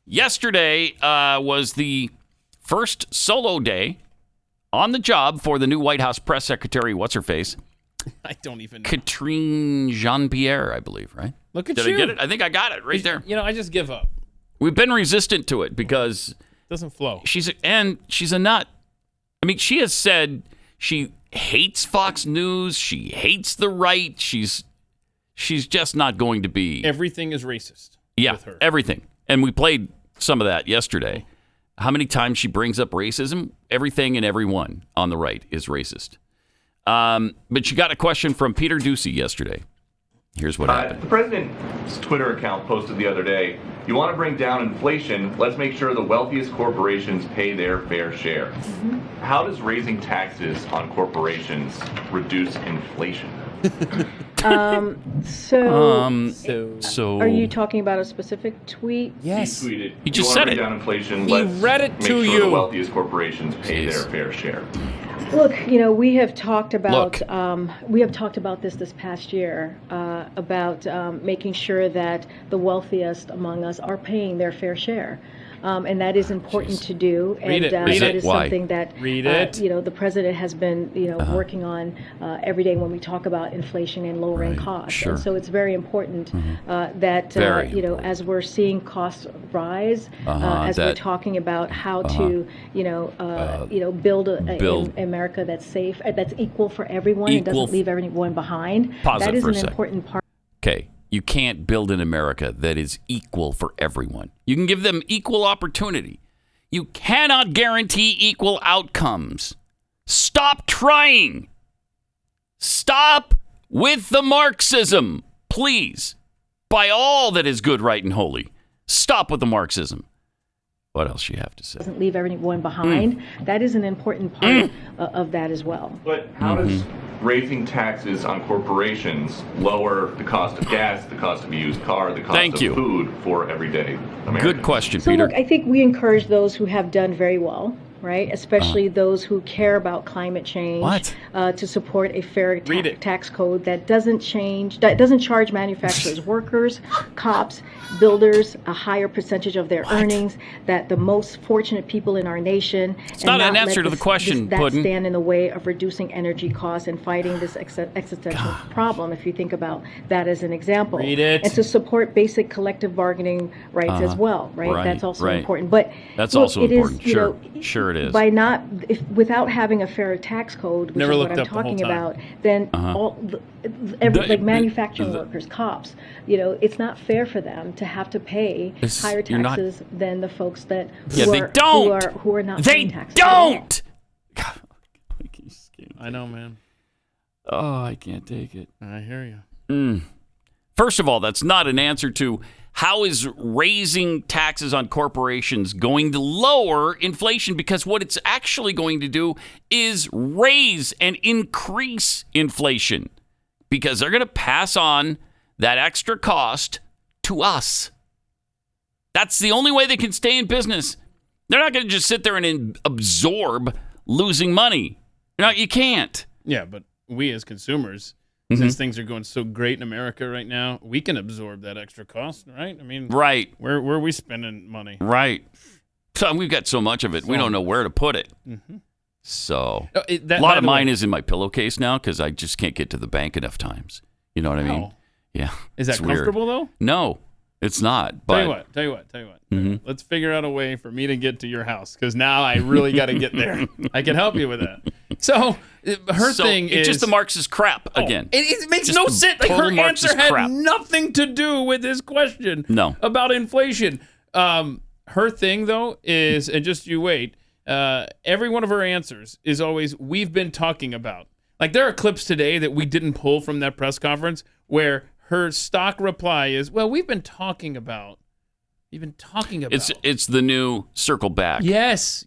Yesterday was the first solo day on the job for the new White House press secretary. What's her face? I don't even know. Karine Jean-Pierre, I believe, right? Look at Did you. I get it? I think I got it right there. I just give up. We've been resistant to it because It doesn't flow. she's a nut. I mean, she has said she hates Fox News. She hates the right. She's just not going to be. Everything is racist. Yeah, with her. everything. And we played some of that yesterday. How many times she brings up racism? Everything and everyone on the right is racist. But she got a question from Peter Doocy yesterday. Here's what happened. The president's Twitter account posted the other day, you want to bring down inflation, let's make sure the wealthiest corporations pay their fair share. Mm-hmm. How does raising taxes on corporations reduce inflation? So are you talking about a specific tweet? Yes. He tweeted, He just you said want to it. bring down inflation, He let's read it make to sure you. the wealthiest corporations pay their fair share. Look, we have talked about this past year about making sure that the wealthiest among us are paying their fair share. And that is important to do, Read it. and Read that it. is Why? something that the president has been working on every day when we talk about inflation and lowering costs. Sure. And so it's very important that as we're seeing costs rise, as we're talking about how to build an America that's safe, that's equal for everyone, and doesn't leave everyone behind. Pause that it is for a an second. important part. Okay. You can't build an America that is equal for everyone. You can give them equal opportunity. You cannot guarantee equal outcomes. Stop trying. Stop with the Marxism, please. By all that is good, right, and holy. Stop with the Marxism. What else you have to say? Doesn't leave everyone behind. That is an important part of that as well. But how does raising taxes on corporations lower the cost of gas, the cost of a used car, the cost of food for everyday Americans? Good question, So Peter. look, I think we encourage those who have done very well, right? Especially those who care about climate change, to support a fair tax code that doesn't charge manufacturers, workers, cops, builders a higher percentage of their earnings, that the most fortunate people in our nation. It's not an answer to the question, that Puddin'. stand in the way of reducing energy costs and fighting this existential problem, if you think about that as an example. Read it. And to support basic collective bargaining rights as well, right? That's also important. But that's look, also it important. Is, Sure it is. By without having a fair tax code, which Never is what looked I'm up the whole talking time. about, then manufacturing workers, cops, it's not fair for them to have to pay higher taxes than the folks that who are not paying taxes. They don't. I know, man. Oh, I can't take it. I hear you. First of all, that's not an answer to how is raising taxes on corporations going to lower inflation, because what it's actually going to do is raise and increase inflation, because they're going to pass on that extra cost to us. That's the only way they can stay in business. They're not going to just sit there and absorb losing money. No, you can't. Yeah, but we as consumers, since things are going so great in America right now, we can absorb that extra cost, right? I mean, right. Where are we spending money? Right. So we've got so much of it, we don't know where to put it. So a lot of mine is in my pillowcase now because I just can't get to the bank enough times. You know what I mean? Yeah. Is that comfortable though? No, it's not. But Tell you what. Let's figure out a way for me to get to your house, because now I really got to get there. I can help you with that. So her thing it's is just the Marxist crap again. It makes Just no the sense. Like, total her Marxist answer had crap. nothing to do with this question. No. About inflation. Her thing though is, and just you wait. Every one of her answers is always, we've been talking about. Like, there are clips today that we didn't pull from that press conference where her stock reply is, well, we've been talking about. You've been talking about. It's the new circle back. Yes.